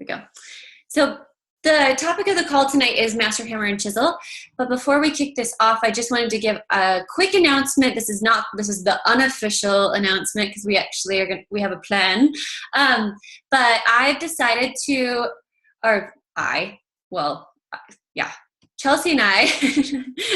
we go. So the topic of the call tonight is Master Hammer and Chisel. But before we kick this off, I just wanted to give a quick announcement. This is the unofficial announcement because we actually we have a plan. But I've decided to, Chelsea and I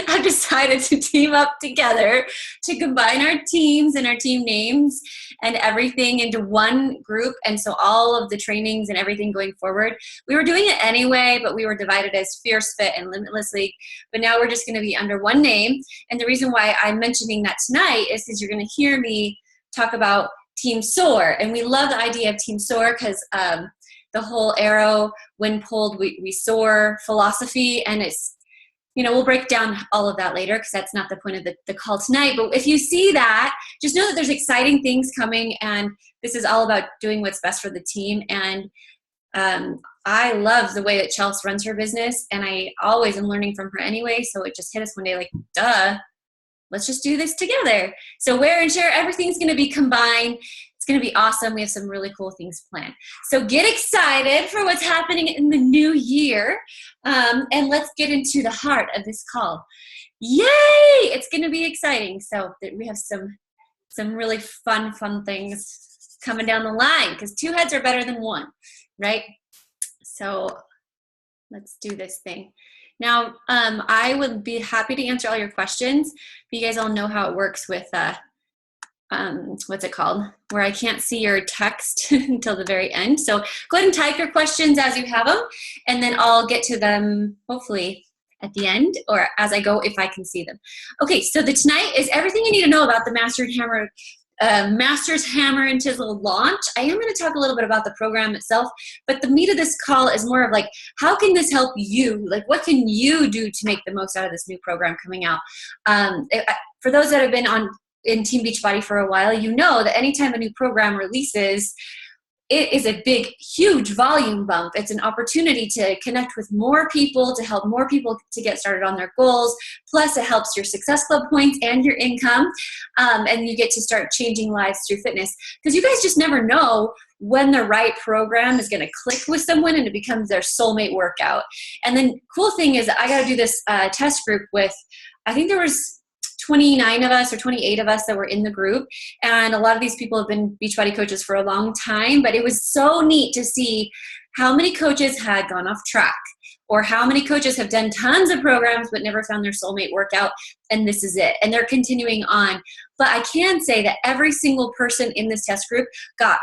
have decided to team up together to combine our teams and our team names and everything into one group. And so all of the trainings and everything going forward, we were doing it anyway, but we were divided as Fierce Fit and Limitless League. But now we're just going to be under one name. And the reason why I'm mentioning that tonight is because you're going to hear me talk about Team Soar. And we love the idea of Team Soar because the whole arrow, when pulled, we soar philosophy. And it's, we'll break down all of that later because that's not the point of the call tonight. But if you see that, just know that there's exciting things coming. And this is all about doing what's best for the team. And I love the way that Chelsea runs her business. And I always am learning from her anyway. So it just hit us one day like, duh, let's just do this together. So wear and share, everything's going to be combined. It's going to be awesome. We have some really cool things planned. So get excited for what's happening in the new year. And let's get into the heart of this call. Yay! It's going to be exciting. So we have some really fun things coming down the line because two heads are better than one, right? So let's do this thing. Now, I would be happy to answer all your questions. You guys all know how it works with what's it called? Where I can't see your text until the very end. So go ahead and type your questions as you have them, and then I'll get to them hopefully at the end or as I go if I can see them. Okay, so tonight is everything you need to know about the Master's Hammer and Chisel launch. I am going to talk a little bit about the program itself, but the meat of this call is more of like, how can this help you? Like, what can you do to make the most out of this new program coming out? For those that have been in Team Beachbody for a while, you know that anytime a new program releases, it is a big, huge volume bump. It's an opportunity to connect with more people, to help more people to get started on their goals. Plus, it helps your Success Club points and your income. And you get to start changing lives through fitness. Because you guys just never know when the right program is going to click with someone and it becomes their soulmate workout. And then cool thing is I got to do this test group with, I think there was 29 of us or 28 of us that were in the group. And a lot of these people have been Beachbody coaches for a long time, but it was so neat to see how many coaches had gone off track or how many coaches have done tons of programs but never found their soulmate workout, and this is it. And they're continuing on. But I can say that every single person in this test group got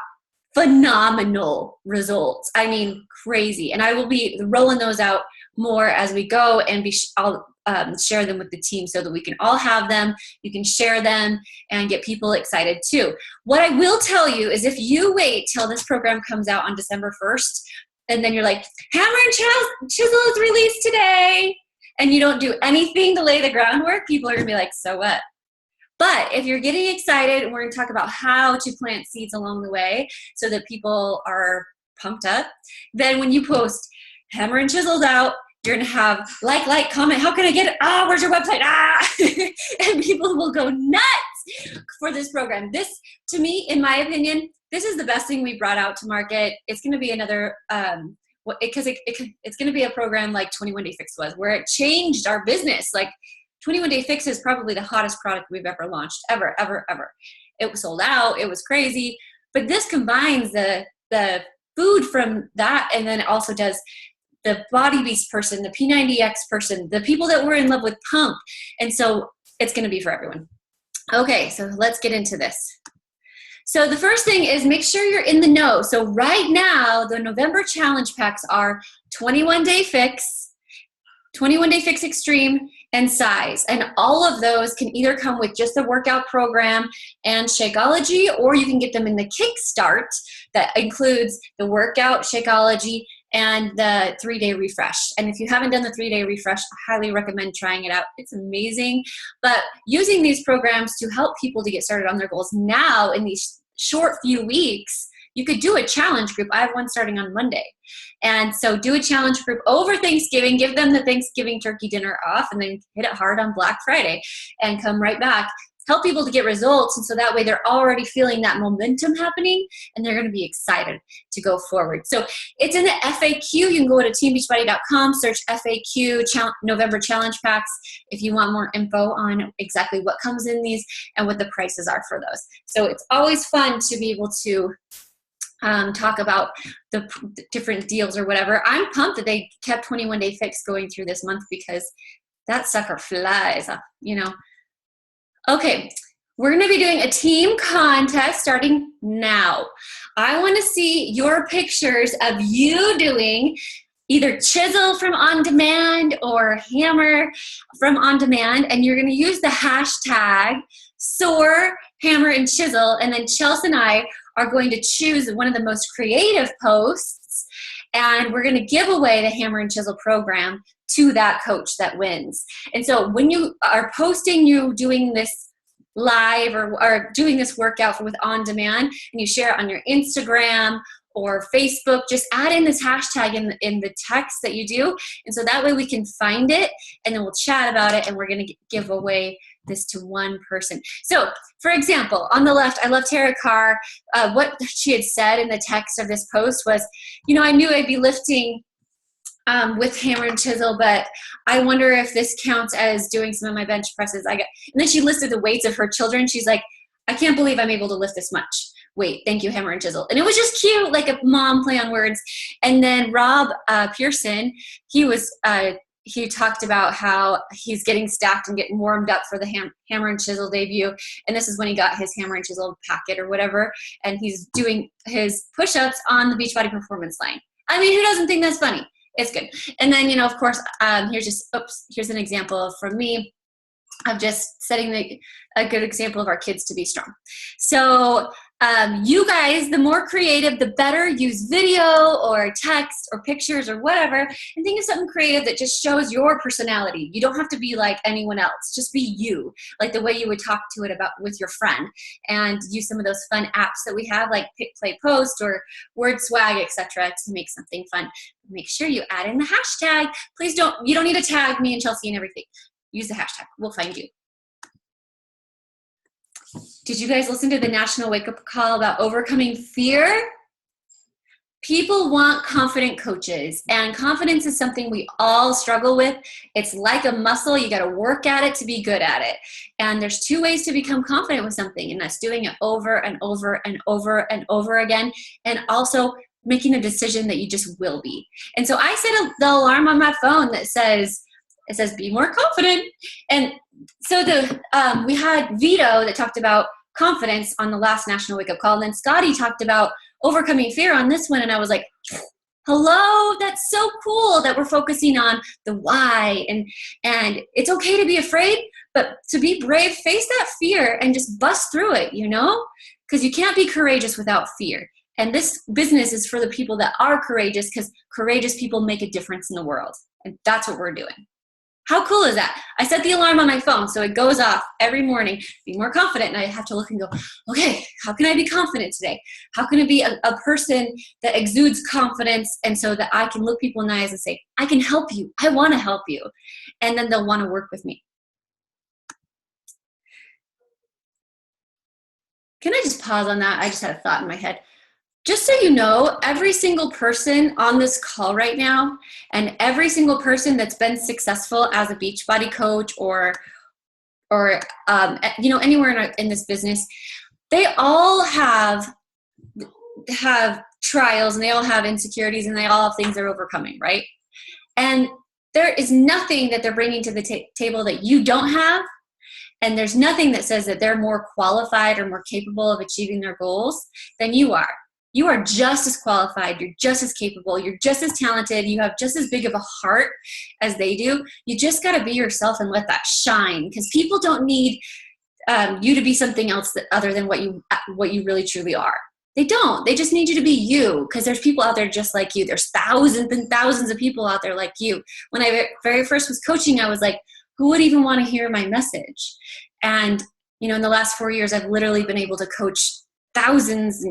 phenomenal results. I mean, crazy. And I will be rolling those out more as we go, and I'll share them with the team so that we can all have them. You can share them and get people excited too. What I will tell you is if you wait till this program comes out on December 1st, and then you're like, Hammer and Chisel is released today, and you don't do anything to lay the groundwork, people are going to be like, so what? But if you're getting excited, and we're going to talk about how to plant seeds along the way so that people are pumped up, then when you post Hammer and Chisel's out, you're going to have like, comment, how can I get it? Where's your website? And people will go nuts for this program. This, to me, in my opinion, this is the best thing we brought out to market. It's going to be another, because it's going to be a program like 21 Day Fix was, where it changed our business. Like 21 Day Fix is probably the hottest product we've ever launched, ever. It was sold out. It was crazy. But this combines the food from that, and then it also does the Body Beast person, the P90X person, the people that were in love with Pump. And so it's going to be for everyone. Okay, so let's get into this. So the first thing is make sure you're in the know. So right now, the November challenge packs are 21 Day Fix, 21 Day Fix Extreme, and Size. And all of those can either come with just the workout program and Shakeology, or you can get them in the Kickstart that includes the workout, Shakeology, and the 3-day refresh. And if you haven't done the 3-day refresh, I highly recommend trying it out. It's amazing. But using these programs to help people to get started on their goals now in these short few weeks, you could do a challenge group. I have one starting on Monday. And so do a challenge group over Thanksgiving, give them the Thanksgiving turkey dinner off, and then hit it hard on Black Friday and come right back. help people to get results. And so that way they're already feeling that momentum happening and they're going to be excited to go forward. So it's in the FAQ. You can go to teambeachbody.com, search FAQ November challenge packs if you want more info on exactly what comes in these and what the prices are for those. So it's always fun to be able to talk about the different deals or whatever. I'm pumped that they kept 21 Day Fix going through this month because that sucker flies, you know. Okay, we're going to be doing a team contest starting now. I want to see your pictures of you doing either chisel from on demand or hammer from on demand, and you're going to use the hashtag SOAR, hammer, and chisel, and then Chelsea and I are going to choose one of the most creative posts, and we're going to give away the hammer and chisel program to that coach that wins. And so when you are posting you doing this live or doing this workout with on demand and you share it on your Instagram or Facebook, just add in this hashtag in the text that you do. And so that way we can find it and then we'll chat about it, and we're going to give away this to one person. So for example, on the left, I love Tara Carr. What she had said in the text of this post was, you know, I knew I'd be lifting with hammer and chisel, but I wonder if this counts as doing some of my bench presses. And then she listed the weights of her children. She's like, I can't believe I'm able to lift this much weight. Thank you, hammer and chisel. And it was just cute, like a mom play on words. And then Rob Pearson, he talked about how he's getting stacked and getting warmed up for the hammer and chisel debut. And this is when he got his hammer and chisel packet or whatever. And he's doing his push-ups on the Beachbody performance line. I mean, who doesn't think that's funny? It's good. And then, you know, of course, here's an example from me of just setting a good example of our kids to be strong. So you guys, the more creative, the better. Use video or text or pictures or whatever, and think of something creative that just shows your personality. You don't have to be like anyone else. Just be you, like the way you would talk to it about with your friend, and use some of those fun apps that we have like Pick, Play, Post or Word Swag, etc. to make something fun. Make sure you add in the hashtag. Please you don't need to tag me and Chelsea and everything. Use the hashtag. We'll find you. Did you guys listen to the national wake-up call about overcoming fear? People want confident coaches, and confidence is something we all struggle with. It's like a muscle. You got to work at it to be good at it. And there's two ways to become confident with something, and that's doing it over and over and over and over again, and also making a decision that you just will be. And so I set the alarm on my phone that says, be more confident. And so we had Vito that talked about confidence on the last national wake up call. And then Scotty talked about overcoming fear on this one. And I was like, hello, that's so cool that we're focusing on the why. And it's okay to be afraid, but to be brave, face that fear and just bust through it, you know, because you can't be courageous without fear. And this business is for the people that are courageous, because courageous people make a difference in the world. And that's what we're doing. How cool is that? I set the alarm on my phone, so it goes off every morning. Be more confident, and I have to look and go, okay, how can I be confident today? How can I be a person that exudes confidence, and so that I can look people in the eyes and say, I can help you. I want to help you. And then they'll want to work with me. Can I just pause on that? I just had a thought in my head. Just so you know, every single person on this call right now, and every single person that's been successful as a Beachbody coach or you know, anywhere in this business, they all have trials, and they all have insecurities, and they all have things they're overcoming, right? And there is nothing that they're bringing to the table that you don't have. And there's nothing that says that they're more qualified or more capable of achieving their goals than you are. You are just as qualified, you're just as capable, you're just as talented, you have just as big of a heart as they do. You just got to be yourself and let that shine, because people don't need you to be something else other than what you really truly are. They don't. They just need you to be you, because there's people out there just like you. There's thousands and thousands of people out there like you. When I very first was coaching, I was like, who would even want to hear my message? And, you know, in the last 4 years, I've literally been able to coach thousands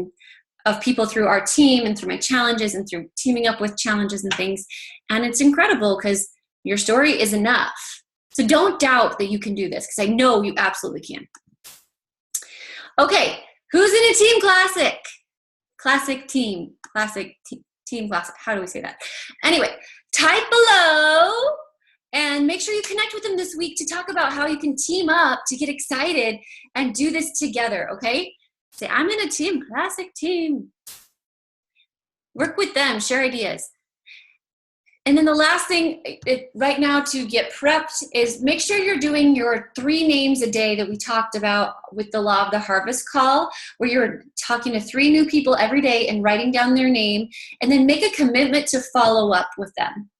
of people through our team and through my challenges and through teaming up with challenges and things. And it's incredible, because your story is enough. So don't doubt that you can do this, because I know you absolutely can. Okay, who's in a team classic? Team classic. How do we say that? Anyway, type below and make sure you connect with them this week to talk about how you can team up to get excited and do this together, okay? Say, I'm in a team classic team. Work with them, share ideas. And then the last thing right now to get prepped is make sure you're doing your 3 names a day that we talked about with the Law of the Harvest call, where you're talking to 3 new people every day and writing down their name, and then make a commitment to follow up with them.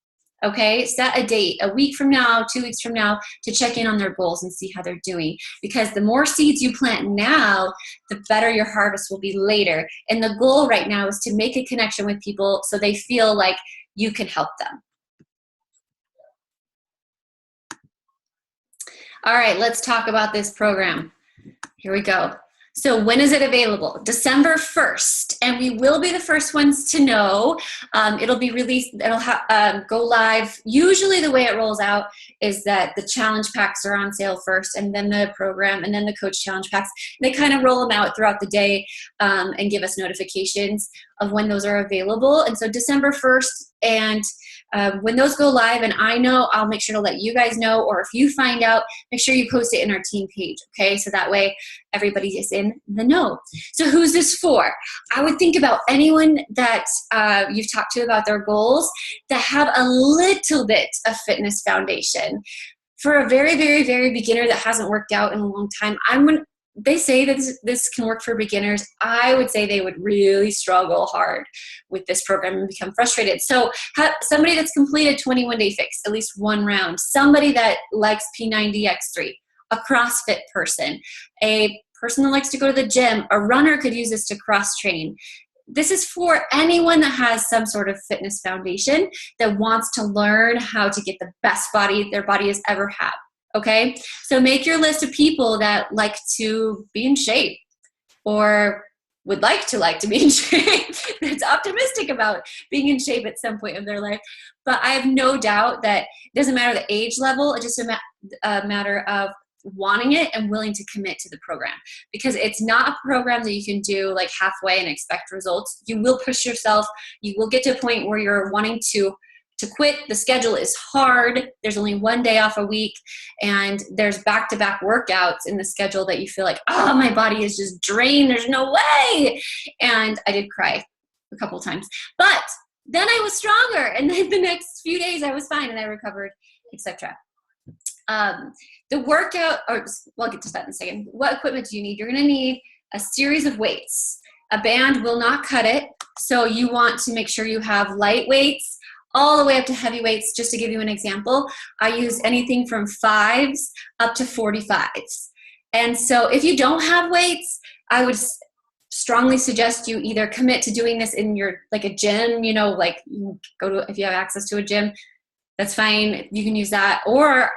Okay, set a date, a week from now, 2 weeks from now, to check in on their goals and see how they're doing. Because the more seeds you plant now, the better your harvest will be later. And the goal right now is to make a connection with people so they feel like you can help them. All right, let's talk about this program. Here we go. So when is it available? December 1st, and we will be the first ones to know. It'll be released, it'll go live. Usually the way it rolls out is that the challenge packs are on sale first, and then the program, and then the coach challenge packs. They kind of roll them out throughout the day and give us notifications of when those are available. And so December 1st, and when those go live and I know, I'll make sure to let you guys know, or if you find out, make sure you post it in our team page, okay? So that way everybody is in the know. So who's this for? I would think about anyone that you've talked to about their goals that have a little bit of fitness foundation. For a very, very, very beginner that hasn't worked out in a long time, they say that this can work for beginners. I would say they would really struggle hard with this program and become frustrated. So somebody that's completed 21-day fix, at least one round, somebody that likes P90X3, a CrossFit person, a person that likes to go to the gym, a runner could use this to cross-train. This is for anyone that has some sort of fitness foundation that wants to learn how to get the best body their body has ever had. Okay, so make your list of people that like to be in shape or would like to be in shape. That's optimistic about being in shape at some point of their life. But I have no doubt that it doesn't matter the age level, it's just a matter of wanting it and willing to commit to the program, because it's not a program that you can do like halfway and expect results. You will push yourself. You will get to a point where you're wanting to quit. The schedule is hard. There's only 1 day off a week, and there's back-to-back workouts in the schedule that you feel like, oh, my body is just drained. There's no way. And I did cry a couple times, but then I was stronger. And then the next few days I was fine and I recovered, etc. The workout, I'll get to that in a second. What equipment do you need? You're going to need a series of weights. A band will not cut it. So you want to make sure you have light weights all the way up to heavy weights. Just to give you an example, I use anything from 5s up to 45s. And so if you don't have weights, I would strongly suggest you either commit to doing this in your, like a gym, like you go to, if you have access to a gym, that's fine. You can use that. Or,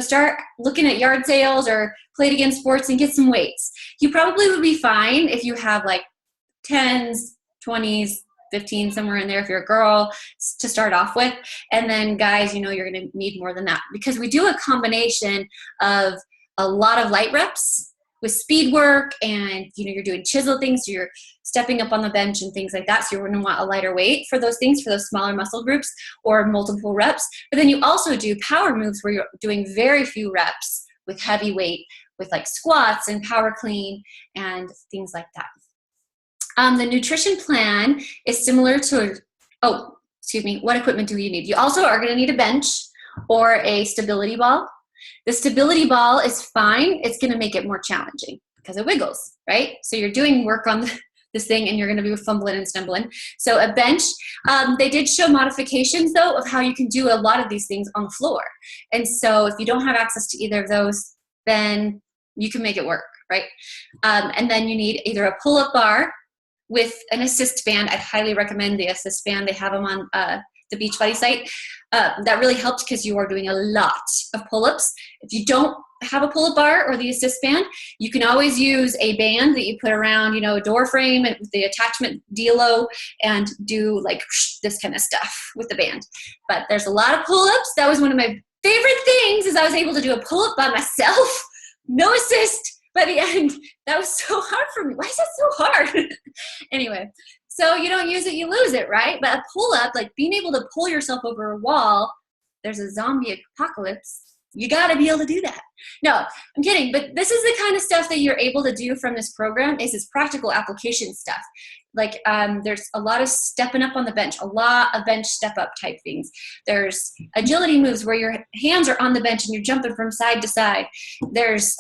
start looking at yard sales or Play It Again Sports and get some weights. You probably would be fine if you have like 10s, 20s, 15, somewhere in there if you're a girl to start off with. And then guys, you're going to need more than that, because we do a combination of a lot of light reps with speed work, and you're doing chisel things, so you're stepping up on the bench and things like that. So you're going to want a lighter weight for those things, for those smaller muscle groups, or multiple reps. But then you also do power moves where you're doing very few reps with heavy weight, with like squats and power clean and things like that. The nutrition plan is similar to, what equipment do you need? You also are going to need a bench or a stability ball. The stability ball is fine. It's going to make it more challenging because it wiggles, right? So you're doing work on this thing and you're going to be fumbling and stumbling. So a bench, they did show modifications though of how you can do a lot of these things on the floor. And so if you don't have access to either of those, then you can make it work, right? And then you need either a pull-up bar with an assist band. I'd highly recommend the assist band. They have them on the Beachbody site. That really helps because you are doing a lot of pull-ups. If you don't have a pull-up bar or the assist band, you can always use a band that you put around, a door frame and with the attachment dealo, and do like this kind of stuff with the band. But there's a lot of pull-ups. That was one of my favorite things, is I was able to do a pull-up by myself, no assist, by the end, that was so hard for me. Why is that so hard? Anyway, so you don't use it, you lose it, right? But a pull-up, like being able to pull yourself over a wall, there's a zombie apocalypse, you got to be able to do that. No, I'm kidding. But this is the kind of stuff that you're able to do from this program, is this practical application stuff. Like there's a lot of stepping up on the bench, a lot of bench step up type things. There's agility moves where your hands are on the bench and you're jumping from side to side. There's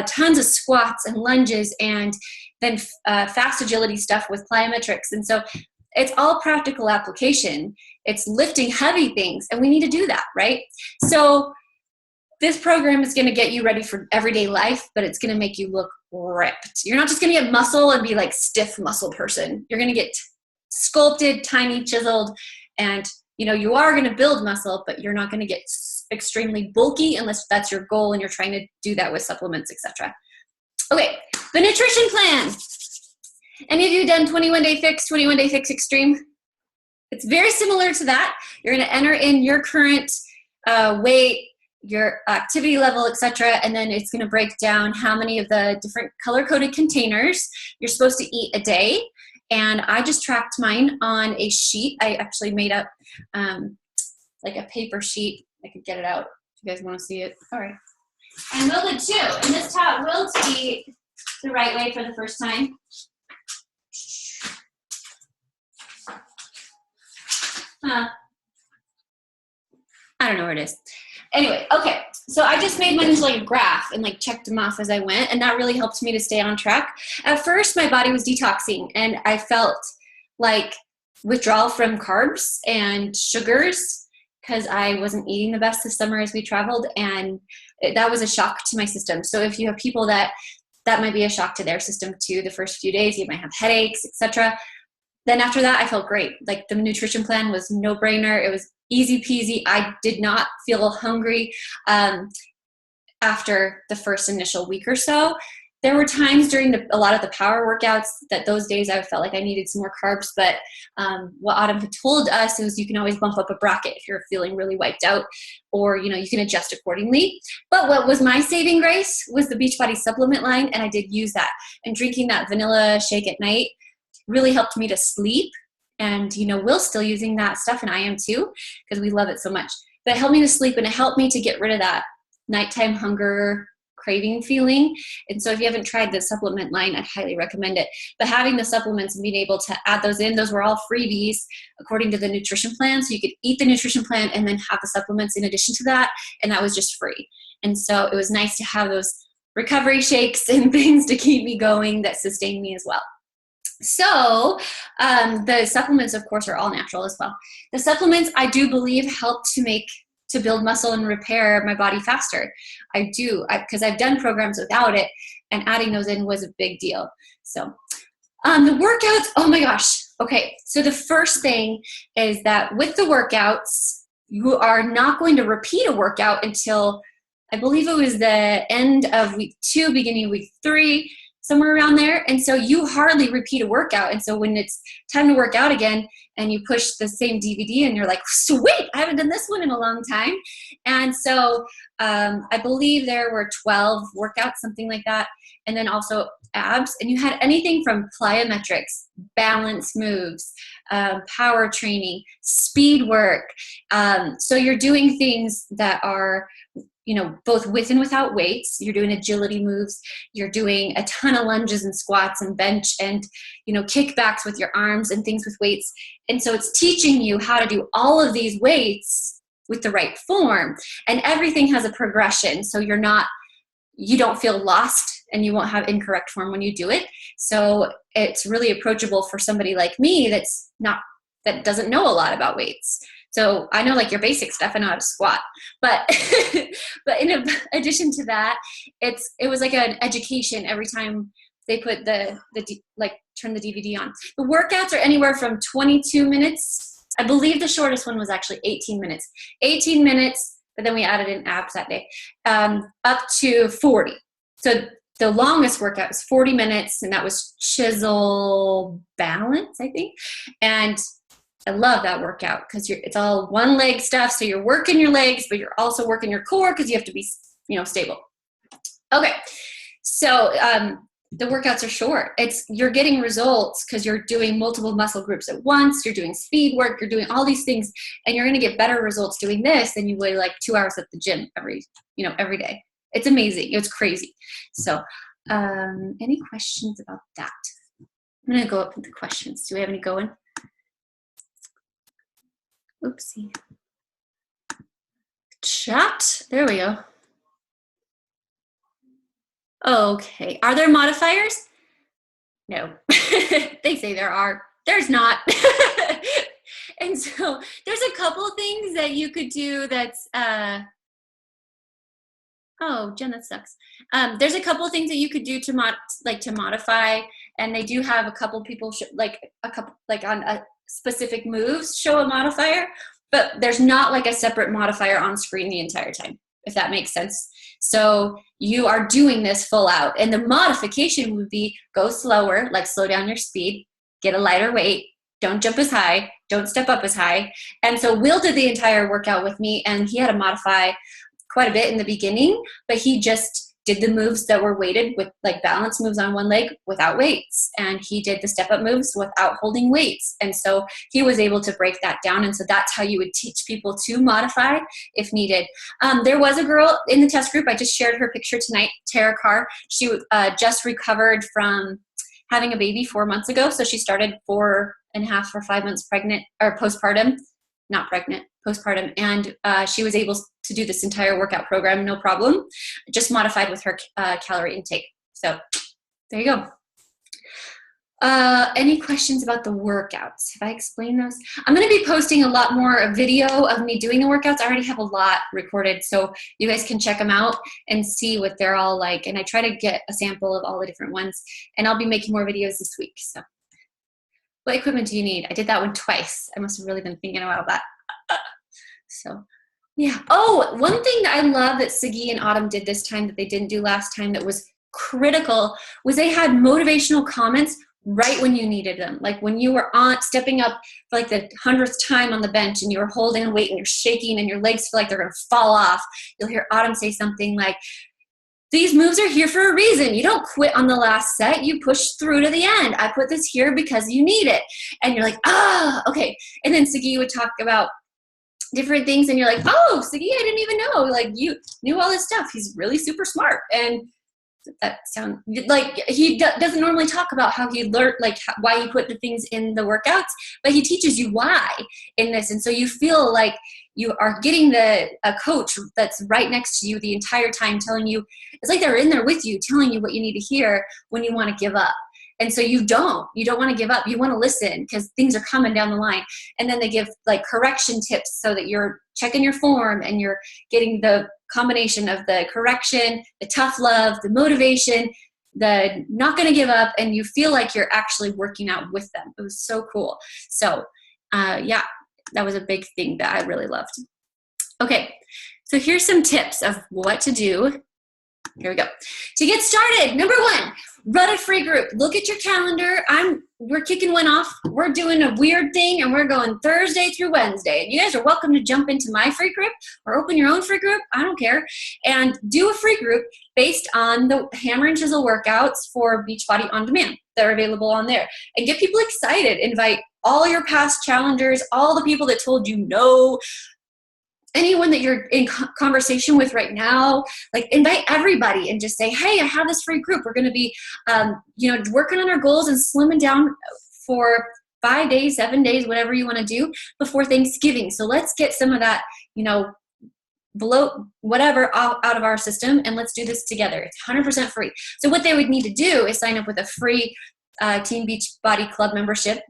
tons of squats and lunges, and then fast agility stuff with plyometrics. And so it's all practical application. It's lifting heavy things, and we need to do that, right? So this program is going to get you ready for everyday life, but it's going to make you look ripped. You're not just going to get muscle and be like stiff muscle person. You're going to get sculpted, tiny, chiseled, and you are going to build muscle, but you're not going to get extremely bulky unless that's your goal and you're trying to do that with supplements, etc. Okay, the nutrition plan. Any of you done 21-day fix, 21-day fix extreme? It's very similar to that. You're going to enter in your current weight, your activity level, etc., and then it's going to break down how many of the different color-coded containers you're supposed to eat a day. And I just tracked mine on a sheet. I actually made up like a paper sheet. I could get it out if you guys want to see it. All right. And Will did too. And this taught Will to eat the right way for the first time. I don't know where it is. Anyway, okay, so I just made mine into like a graph and like checked them off as I went, and that really helped me to stay on track. At first, my body was detoxing, and I felt like withdrawal from carbs and sugars because I wasn't eating the best this summer as we traveled, and that was a shock to my system. So if you have people that might be a shock to their system too, the first few days, you might have headaches, etc. Then after that, I felt great. Like the nutrition plan was no brainer. It was easy peasy. I did not feel hungry after the first initial week or so. There were times during a lot of the power workouts that those days I felt like I needed some more carbs, but what Autumn had told us is you can always bump up a bracket if you're feeling really wiped out, or you can adjust accordingly. But what was my saving grace was the Beachbody supplement line, and I did use that. And drinking that vanilla shake at night really helped me to sleep. And, Will's still using that stuff, and I am too, because we love it so much. But it helped me to sleep, and it helped me to get rid of that nighttime hunger craving feeling. And so if you haven't tried the supplement line, I'd highly recommend it. But having the supplements and being able to add those in, those were all freebies according to the nutrition plan. So you could eat the nutrition plan and then have the supplements in addition to that, and that was just free. And so it was nice to have those recovery shakes and things to keep me going that sustain me as well. So the supplements, of course, are all natural as well. The supplements, I do believe, help to build muscle and repair my body faster. I do, because I've done programs without it, and adding those in was a big deal. So the workouts, oh my gosh. Okay, so the first thing is that with the workouts, you are not going to repeat a workout until, I believe it was the end of week 2, beginning of week 3, somewhere around there. And so you hardly repeat a workout. And so when it's time to work out again and you push the same DVD and you're like, sweet, I haven't done this one in a long time. And so I believe there were 12 workouts, something like that. And then also abs. And you had anything from plyometrics, balance moves, power training, speed work. So you're doing things that are both with and without weights. You're doing agility moves. You're doing a ton of lunges and squats and bench and, kickbacks with your arms and things with weights. And so it's teaching you how to do all of these weights with the right form. And everything has a progression. So you don't feel lost and you won't have incorrect form when you do it. So it's really approachable for somebody like me that doesn't know a lot about weights. So I know like your basic stuff. I know how to squat, but in addition to that, it was like an education every time they put turn the DVD on. The workouts are anywhere from 22 minutes. I believe the shortest one was actually 18 minutes. 18 minutes, but then we added in abs that day, up to 40. So the longest workout was 40 minutes, and that was Chisel Balance, I think. And I love that workout because it's all one leg stuff. So you're working your legs, but you're also working your core because you have to be, stable. Okay. So the workouts are short. You're getting results because you're doing multiple muscle groups at once. You're doing speed work. You're doing all these things, and you're going to get better results doing this than you would like 2 hours at the gym every day. It's amazing. It's crazy. So any questions about that? I'm going to go up with the questions. Do we have any going? Oopsie. Chat. There we go. Okay. Are there modifiers? No. They say there are. There's not. And so there's a couple things that you could do that's oh, Jen, that sucks. There's a couple things that you could do to modify, and they do have a couple people on a specific moves show a modifier, but there's not like a separate modifier on screen the entire time, if that makes sense. So you are doing this full out, and the modification would be go slower, like slow down your speed, get a lighter weight, don't jump as high, don't step up as high. And so Will did the entire workout with me, and he had to modify quite a bit in the beginning, but he just did the moves that were weighted with like balance moves on one leg without weights. And he did the step up moves without holding weights. And so he was able to break that down. And so that's how you would teach people to modify if needed. There was a girl in the test group. I just shared her picture tonight, Tara Carr. She just recovered from having a baby 4 months ago. So she started 4.5 or 5 months pregnant or postpartum, not pregnant, postpartum. And she was able to do this entire workout program, no problem, just modified with her calorie intake. So there you go. Any questions about the workouts? Have I explained those? I'm going to be posting a lot more video of me doing the workouts. I already have a lot recorded, so you guys can check them out and see what they're all like. And I try to get a sample of all the different ones, and I'll be making more videos this week. So what equipment do you need? I did that one twice. I must have really been thinking about that. So yeah. Oh, one thing that I love that Sagi and Autumn did this time that they didn't do last time that was critical was they had motivational comments right when you needed them. Like when you were stepping up for like the 100th time on the bench and you were holding a weight and you're shaking and your legs feel like they're going to fall off. You'll hear Autumn say something like, these moves are here for a reason. You don't quit on the last set. You push through to the end. I put this here because you need it. And you're like, okay. And then Sagi would talk about different things and you're like, oh, Sagi, I didn't even know. Like you knew all this stuff. He's really super smart. And that sounds like he doesn't normally talk about how he learned, like why he put the things in the workouts, but he teaches you why in this. And so you feel like you are getting a coach that's right next to you the entire time telling you, it's like they're in there with you, telling you what you need to hear when you want to give up. And so you don't want to give up. You want to listen because things are coming down the line. And then they give like correction tips so that you're checking your form and you're getting the combination of the correction, the tough love, the motivation, the not going to give up, and you feel like you're actually working out with them. It was so cool. So yeah, that was a big thing that I really loved. Okay, so here's some tips of what to do. Here we go. To get started, number 1, run a free group. Look at your calendar. We're kicking one off. We're doing a weird thing, and we're going Thursday through Wednesday. And you guys are welcome to jump into my free group or open your own free group. I don't care. And do a free group based on the hammer and chisel workouts for Beachbody On Demand that are available on there. And get people excited. Invite all your past challengers, all the people that told you no, anyone that you're in conversation with right now, like invite everybody and just say, hey, I have this free group. We're going to be, working on our goals and slimming down for 5 days, 7 days, whatever you want to do before Thanksgiving. So let's get some of that, bloat, whatever out of our system. And let's do this together. It's 100% free. So what they would need to do is sign up with a free Team Beachbody Club membership.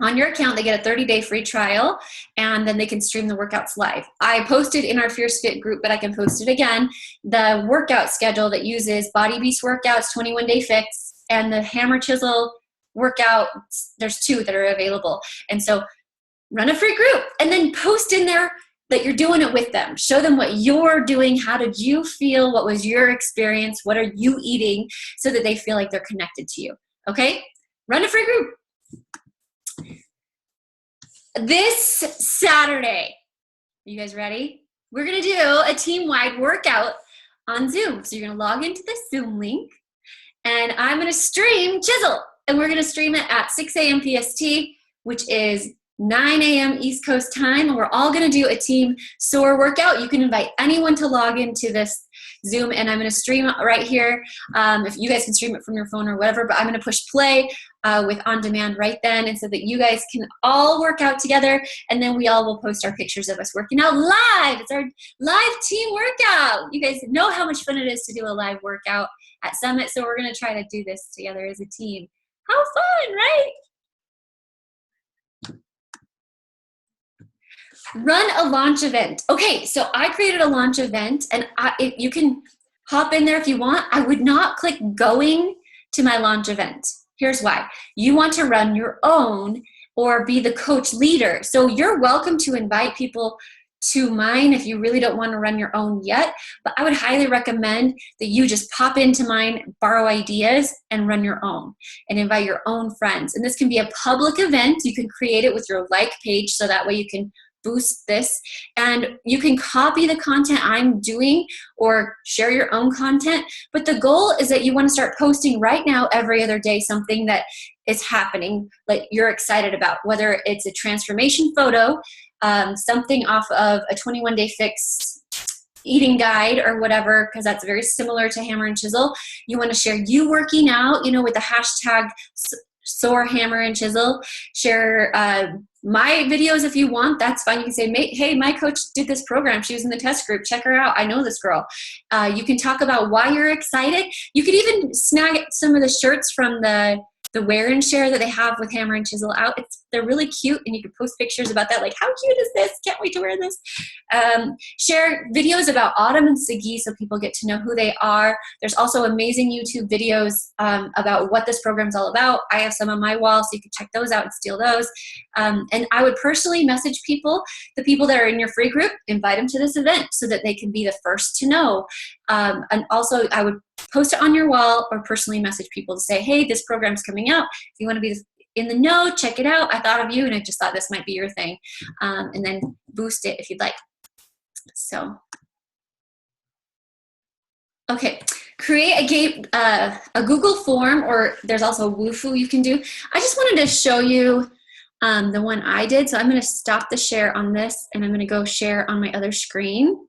On your account, they get a 30-day free trial, and then they can stream the workouts live. I posted in our Fierce Fit group, but I can post it again, the workout schedule that uses Body Beast workouts, 21-day fix, and the hammer chisel workout. There's 2 that are available. And so run a free group and then post in there that you're doing it with them. Show them what you're doing. How did you feel? What was your experience? What are you eating? So that they feel like they're connected to you. Okay? Run a free group. This Saturday, you guys ready? We're going to do a team-wide workout on Zoom. So you're going to log into the Zoom link, and I'm going to stream Chisel, and we're going to stream it at 6 a.m. PST, which is 9 a.m. East Coast time, and we're all going to do a team SOAR workout. You can invite anyone to log into this Zoom, and I'm going to stream it right here. If you guys can stream it from your phone or whatever, but I'm going to push play with on demand right then, and so that you guys can all work out together, and then we all will post our pictures of us working out live. It's our live team workout. You guys know how much fun it is to do a live workout at Summit, so we're going to try to do this together as a team. How fun, right? Run a launch event. Okay, so I created a launch event, and you can hop in there if you want. I would not click going to my launch event. Here's why. You want to run your own or be the coach leader. So you're welcome to invite people to mine if you really don't want to run your own yet, but I would highly recommend that you just pop into mine, borrow ideas, and run your own, and invite your own friends. And this can be a public event. You can create it with your like page, so that way you can boost this, and you can copy the content I'm doing or share your own content. But the goal is that you want to start posting right now every other day something that is happening, like you're excited about, whether it's a transformation photo, something off of a 21-day fix eating guide or whatever, because that's very similar to Hammer and Chisel. You want to share you working out, with the hashtag SOAR Hammer and Chisel. Share my videos if you want. That's fine. You can say, hey, my coach did this program. She was in the test group. Check her out. I know this girl. You can talk about why you're excited. You could even snag some of the shirts from the wear and share that they have with Hammer and Chisel out. They're really cute, and you can post pictures about that, like, how cute is this? Can't wait to wear this. Share videos about Autumn and Siggy so people get to know who they are. There's also amazing YouTube videos about what this program's all about. I have some on my wall, so you can check those out and steal those. And I would personally message people, the people that are in your free group, invite them to this event so that they can be the first to know. And also, I would post it on your wall or personally message people to say, hey, this program's coming out. If you want to be in the know, check it out. I thought of you, and I just thought this might be your thing. And then boost it if you'd like. So, okay. Create a Google form, or there's also a Woofu you can do. I just wanted to show you the one I did. So I'm going to stop the share on this, and I'm going to go share on my other screen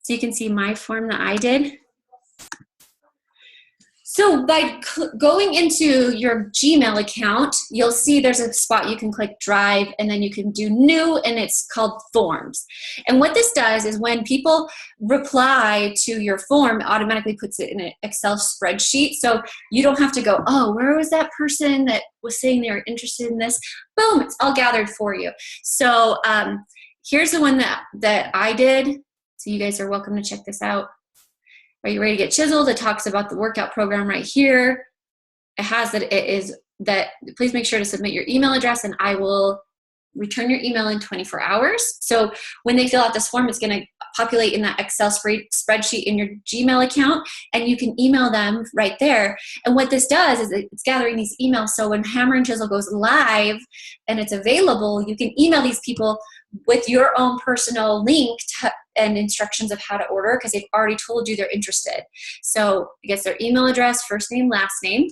so you can see my form that I did. So by going into your Gmail account, you'll see there's a spot you can click Drive, and then you can do New, and it's called Forms. And what this does is when people reply to your form, it automatically puts it in an Excel spreadsheet. So you don't have to go, oh, where was that person that was saying they were interested in this? Boom, it's all gathered for you. So here's the one that I did. So you guys are welcome to check this out. Are you ready to get chiseled? It talks about the workout program right here. It has that please make sure to submit your email address, and I will return your email in 24 hours. So when they fill out this form, it's going to populate in that Excel spreadsheet in your Gmail account, and you can email them right there. And what this does is it's gathering these emails. So when Hammer and Chisel goes live and it's available, you can email these people with your own personal link and instructions of how to order, because they've already told you they're interested. So it gets their email address, first name, last name.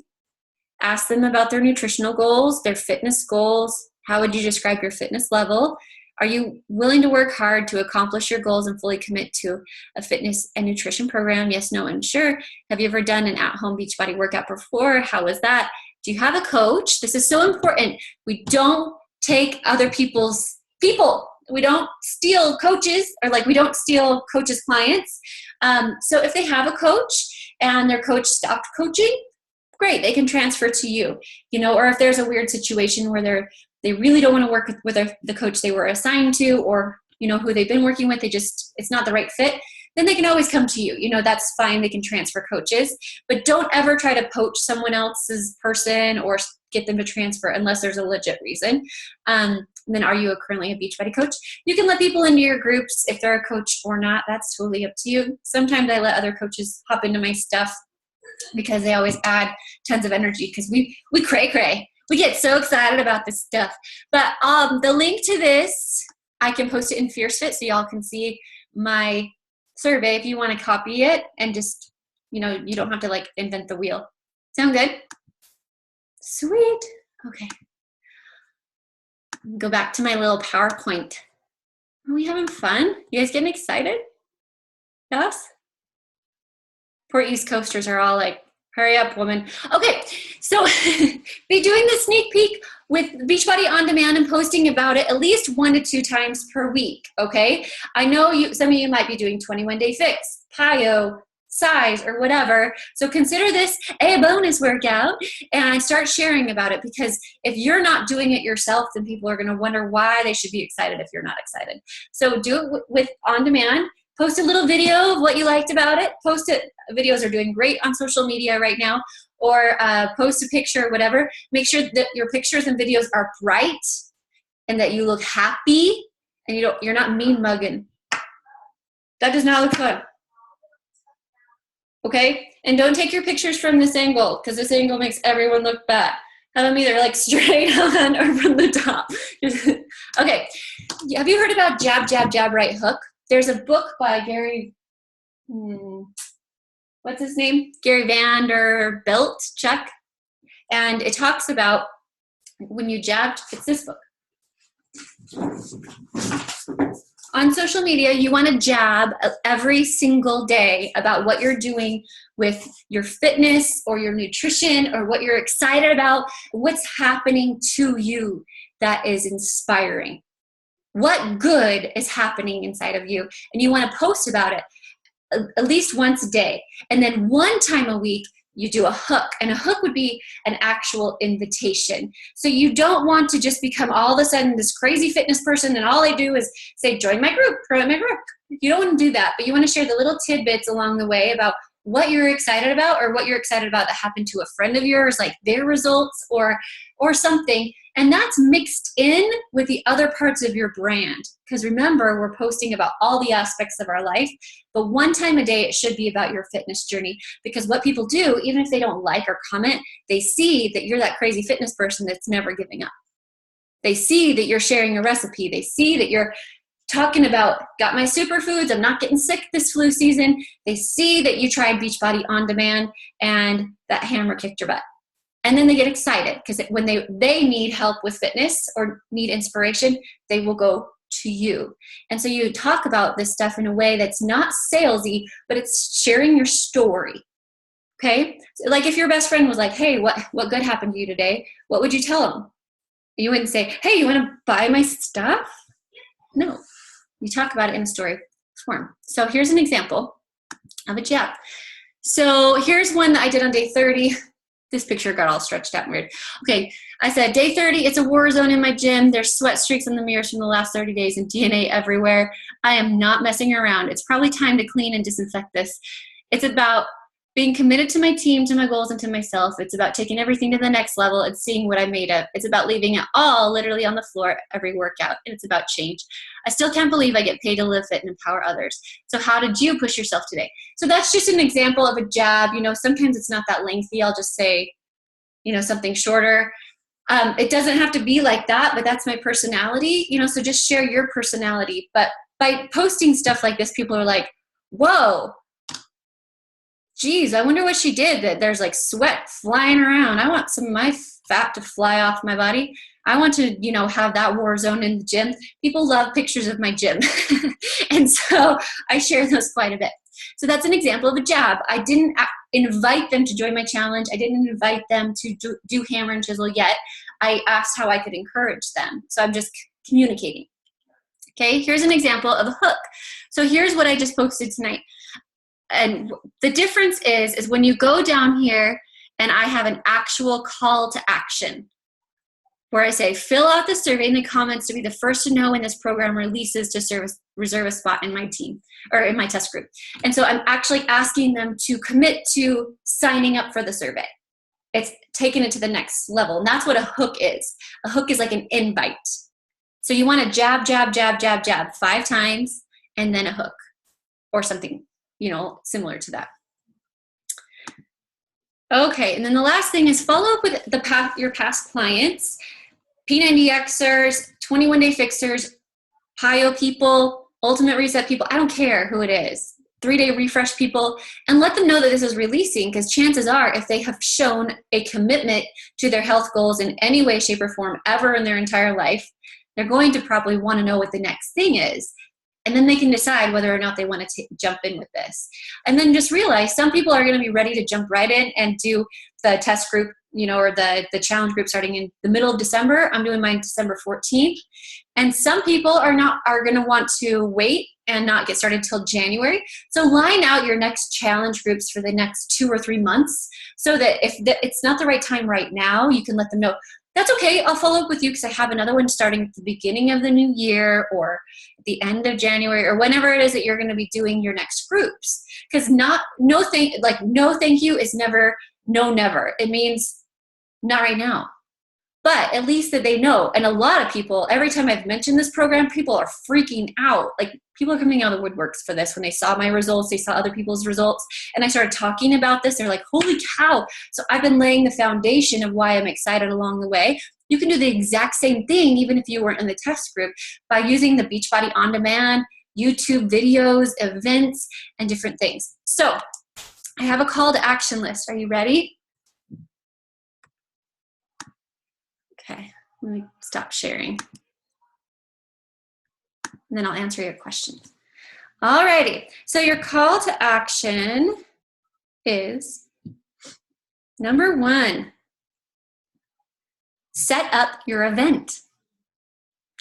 Ask them about their nutritional goals, their fitness goals. How would you describe your fitness level? Are you willing to work hard to accomplish your goals and fully commit to a fitness and nutrition program? Yes, no, and sure. Have you ever done an at-home Beachbody workout before? How was that? Do you have a coach? This is so important. We don't take other people's people. We don't steal coaches, or we don't steal coaches' clients. So if they have a coach and their coach stopped coaching, great, they can transfer to you. Or if there's a weird situation where they really don't want to work with the coach they were assigned to, or who they've been working with, it's not the right fit, then they can always come to you. That's fine. They can transfer coaches, but don't ever try to poach someone else's person or get them to transfer unless there's a legit reason. Then are you currently a Beachbody coach? You can let people into your groups if they're a coach or not. That's totally up to you. Sometimes I let other coaches hop into my stuff because they always add tons of energy, because we cray. We get so excited about this stuff. But the link to this, I can post it in Fierce Fit so y'all can see my survey if you want to copy it and just, you don't have to like invent the wheel. Sound good? Sweet. Okay. Go back to my little PowerPoint. Are we having fun? You guys getting excited? Yes? Poor East Coasters are all like, hurry up, woman. Okay, so be doing the sneak peek with Beachbody On Demand and posting about it at least 1 to 2 times per week, okay? I know some of you might be doing 21-day fix, PIO, size, or whatever. So consider this a bonus workout and start sharing about it, because if you're not doing it yourself, then people are gonna wonder why they should be excited if you're not excited. So do it with On Demand. Post a little video of what you liked about it. Post it. Videos are doing great on social media right now. Or post a picture or whatever. Make sure that your pictures and videos are bright and that you look happy and you're not mean mugging. That does not look fun. Okay? And don't take your pictures from this angle, because this angle makes everyone look bad. Have them either like straight on or from the top. Okay. Have you heard about jab, jab, jab, right hook? There's a book by Gary, what's his name? Gary Vanderbilt, Chuck. And it talks about when you jabbed, it's this book. On social media, you want to jab every single day about what you're doing with your fitness or your nutrition or what you're excited about, what's happening to you that is inspiring. What good is happening inside of you? And you want to post about it at least once a day. And then 1 time a week, you do a hook. And a hook would be an actual invitation. So you don't want to just become all of a sudden this crazy fitness person and all they do is say, join my group, join my group. You don't want to do that, but you want to share the little tidbits along the way about what you're excited about or what you're excited about that happened to a friend of yours, like their results or something. And that's mixed in with the other parts of your brand. Because remember, we're posting about all the aspects of our life, but 1 time a day, it should be about your fitness journey. Because what people do, even if they don't like or comment, they see that you're that crazy fitness person that's never giving up. They see that you're sharing a recipe. They see that you're talking about, got my superfoods, I'm not getting sick this flu season. They see that you tried Beachbody On Demand and that hammer kicked your butt. And then they get excited because when they need help with fitness or need inspiration, they will go to you. And so you talk about this stuff in a way that's not salesy, but it's sharing your story. Okay? So like if your best friend was like, hey, what good happened to you today? What would you tell them? You wouldn't say, hey, you want to buy my stuff? No. You talk about it in a story form. So here's an example of a jab. So here's one that I did on day 30. This picture got all stretched out and weird. Okay, I said, day 30, it's a war zone in my gym. There's sweat streaks on the mirrors from the last 30 days and DNA everywhere. I am not messing around. It's probably time to clean and disinfect this. It's about being committed to my team, to my goals, and to myself. It's about taking everything to the next level and seeing what I'm made of. It's about leaving it all literally on the floor every workout, and it's about change. I still can't believe I get paid to live fit and empower others. So how did you push yourself today? So that's just an example of a jab. You know, sometimes it's not that lengthy. I'll just say, you know, something shorter. It doesn't have to be like that, but that's my personality, you know, so just share your personality. But by posting stuff like this, people are like, whoa, geez, I wonder what she did that there's like sweat flying around. I want some of my fat to fly off my body. I want to, you know, have that war zone in the gym. People love pictures of my gym. And so I share those quite a bit. So that's an example of a jab. I didn't invite them to join my challenge. I didn't invite them to do hammer and chisel yet. I asked how I could encourage them. So I'm just communicating. Okay, here's an example of a hook. So here's what I just posted tonight. And the difference is when you go down here and I have an actual call to action where I say, fill out the survey in the comments to be the first to know when this program releases to reserve a spot in my team or in my test group. And so I'm actually asking them to commit to signing up for the survey. It's taking it to the next level. And that's what a hook is. A hook is like an invite. So you want to jab, jab, jab, jab, jab 5 times and then a hook or something, you know, similar to that. Okay, and then the last thing is follow up with your past clients, P90Xers, 21-day fixers, PIO people, ultimate reset people. I don't care who it is. 3-day refresh people, and let them know that this is releasing, because chances are if they have shown a commitment to their health goals in any way, shape, or form ever in their entire life, they're going to probably want to know what the next thing is. And then they can decide whether or not they want to jump in with this. And then just realize some people are going to be ready to jump right in and do the test group, or the challenge group starting in the middle of December. I'm doing mine December 14th. And some people are going to want to wait and not get started till January. So line out your next challenge groups for the next 2 or 3 months, so that if it's not the right time right now, you can let them know, that's okay, I'll follow up with you because I have another one starting at the beginning of the new year or at the end of January, or whenever it is that you're going to be doing your next groups. Because no thank you is never no never. It means not right now. But at least that they know. And a lot of people, every time I've mentioned this program, people are freaking out. Like, people are coming out of the woodworks for this. When they saw my results, they saw other people's results, and I started talking about this, they're like, holy cow. So I've been laying the foundation of why I'm excited along the way. You can do the exact same thing, even if you weren't in the test group, by using the Beachbody On Demand, YouTube videos, events, and different things. So I have a call to action list. Are you ready? Okay, let me stop sharing. And then I'll answer your questions. Alrighty, so your call to action is number 1, set up your event.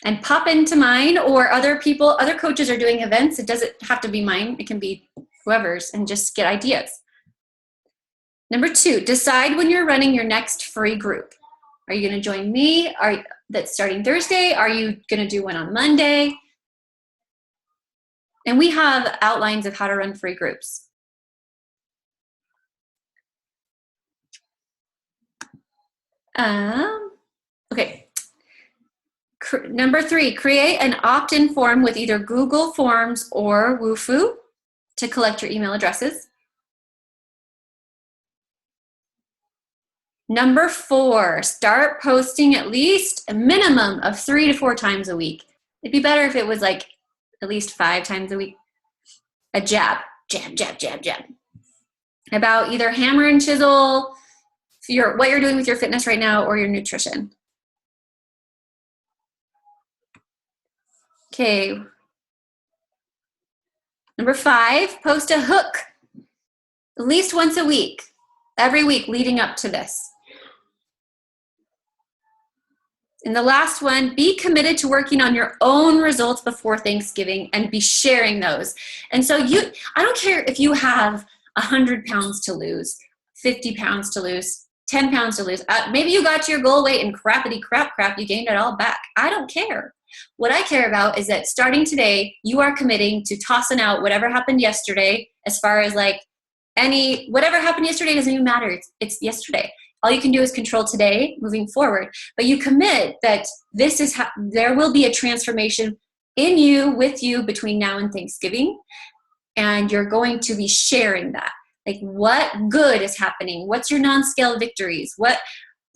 And pop into mine, or other coaches are doing events. It doesn't have to be mine, it can be whoever's, and just get ideas. Number 2, decide when you're running your next free group. Are you going to join me? That's starting Thursday? Are you going to do one on Monday? And we have outlines of how to run free groups. Okay. Number 3, create an opt-in form with either Google Forms or Wufoo to collect your email addresses. Number 4, start posting at least a minimum of 3 to 4 times a week. It'd be better if it was like at least 5 times a week. A jab, about either hammer and chisel, what you're doing with your fitness right now, or your nutrition. Okay. Number 5, post a hook at least once a week, every week leading up to this. And the last one, be committed to working on your own results before Thanksgiving and be sharing those. And so I don't care if you have 100 pounds to lose, 50 pounds to lose, 10 pounds to lose. Maybe you got to your goal weight and crappity crap, you gained it all back. I don't care. What I care about is that starting today, you are committing to tossing out whatever happened yesterday, as far as like whatever happened yesterday doesn't even matter. It's yesterday. All you can do is control today moving forward. But you commit that there will be a transformation in you, with you, between now and Thanksgiving. And you're going to be sharing that. Like, what good is happening? What's your non-scale victories? What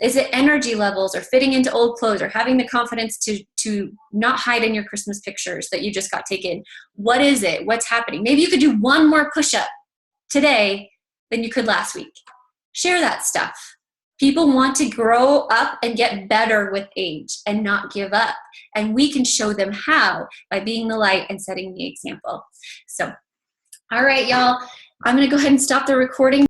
is it? Energy levels, or fitting into old clothes, or having the confidence to not hide in your Christmas pictures that you just got taken? What is it? What's happening? Maybe you could do one more push-up today than you could last week. Share that stuff. People want to grow up and get better with age and not give up. And we can show them how, by being the light and setting the example. So, all right, y'all. I'm going to go ahead and stop the recording.